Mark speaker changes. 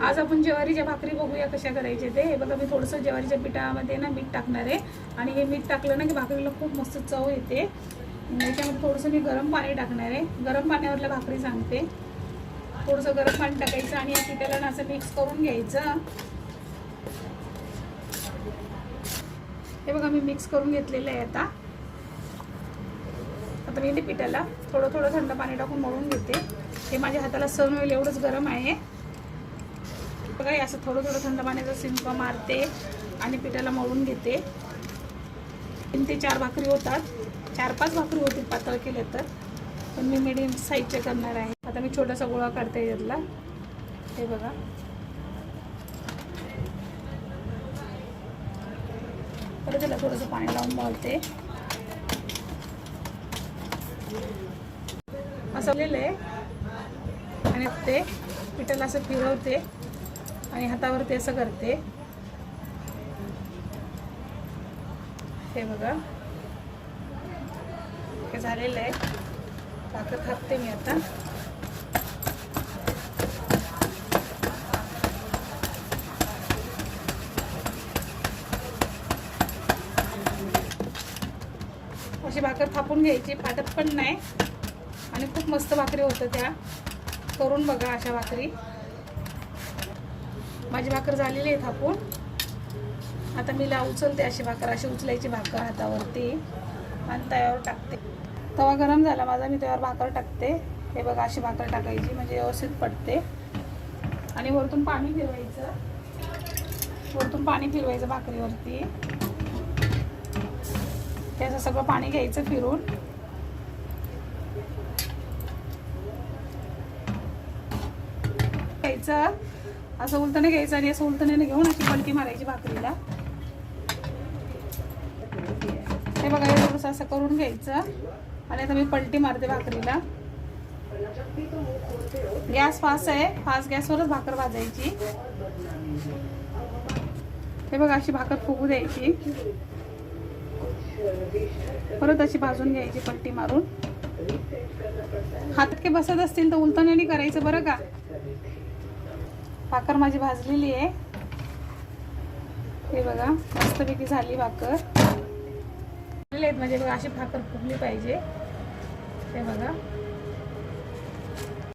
Speaker 1: आज आपण ज्वारीच्या भाकरी बघूया कशा करायचे ते. हे बघा मी थोडंसं ज्वारीच्या पिठामध्ये ना मीठ टाकणार आहे आणि हे मीठ टाकलं ना की भाकरीला खूप मस्त चव येते. याच्यामध्ये थोडंसं मी गरम पाणी टाकणार आहे. गरम पाण्यावरल्या भाकरी सांगते. थोडंसं गरम पाणी टाकायचं आणि या पिठाला ना असं मिक्स करून घ्यायचं. हे बघा मी मिक्स करून घेतलेलं आहे. आता मी पिठाला थोडं थोडं थंड पाणी टाकून मळून घेते. हे माझ्या हाताला सहन होईल एवढंच गरम आहे. बघा असं थोडं थोडं थंड पाण्याचा शिंपा मारते आणि पिठाला मळून घेते. 3 ते 4 भाकरी होतात. 4-5 भाकरी होतील पातळ केले तर, पण मी मीडियम साईजचे करणार आहे. आता मी छोटासा गोळा काढते यातला. हे बघा परत त्याला थोडंसं पाणी लावून मळते. असं लिहिलं आहे आणि ते पिठाला असं फिरवते आणि हातावरती असं करते. हे बघा हे झालेलं आहे. भाकर थापते मी आता. अशी भाकर थापून घ्यायची, फाटत पण नाही आणि खूप मस्त भाकरी होतं त्या. करून बघा अशा भाकरी. माझी भाकर झालेली आहे थापून. आता मी उचलते अशी भाकर. अशी उचलायची भाकर हातावरती आणि तव्यावर टाकते. तवा गरम झाला माझा, मी तव्यावर भाकर टाकते. हे बघा अशी भाकर टाकायची म्हणजे व्यवस्थित पडते. आणि वरतून पाणी फिरवायचं. वरतून पाणी फिरवायचं भाकरीवरती. त्याचं सगळं पाणी घ्यायचं फिरून. घ्यायचं असं उलटणे घ्यायचं आणि असं उलटण्याने घेऊन अशी पलटी मारायची भाकरीला. हे बघा हे थोडंसं असं करून घ्यायचं आणि आता मी पलटी मारते भाकरीला. गॅस फास्ट आहे. फास्ट गॅसवरच भाकर भाजायची. हे बघा अशी भाकर फुगू द्यायची. परत अशी भाजून घ्यायची पलटी मारून. हातके बसत असतील तर उलटण्याने करायचं बरं का. भाकर माझी भाजलेली आहे. हे बघा मस्तपैकी झाली भाकर. म्हणजे बघा अशी भाकर फुगली पाहिजे. हे बघा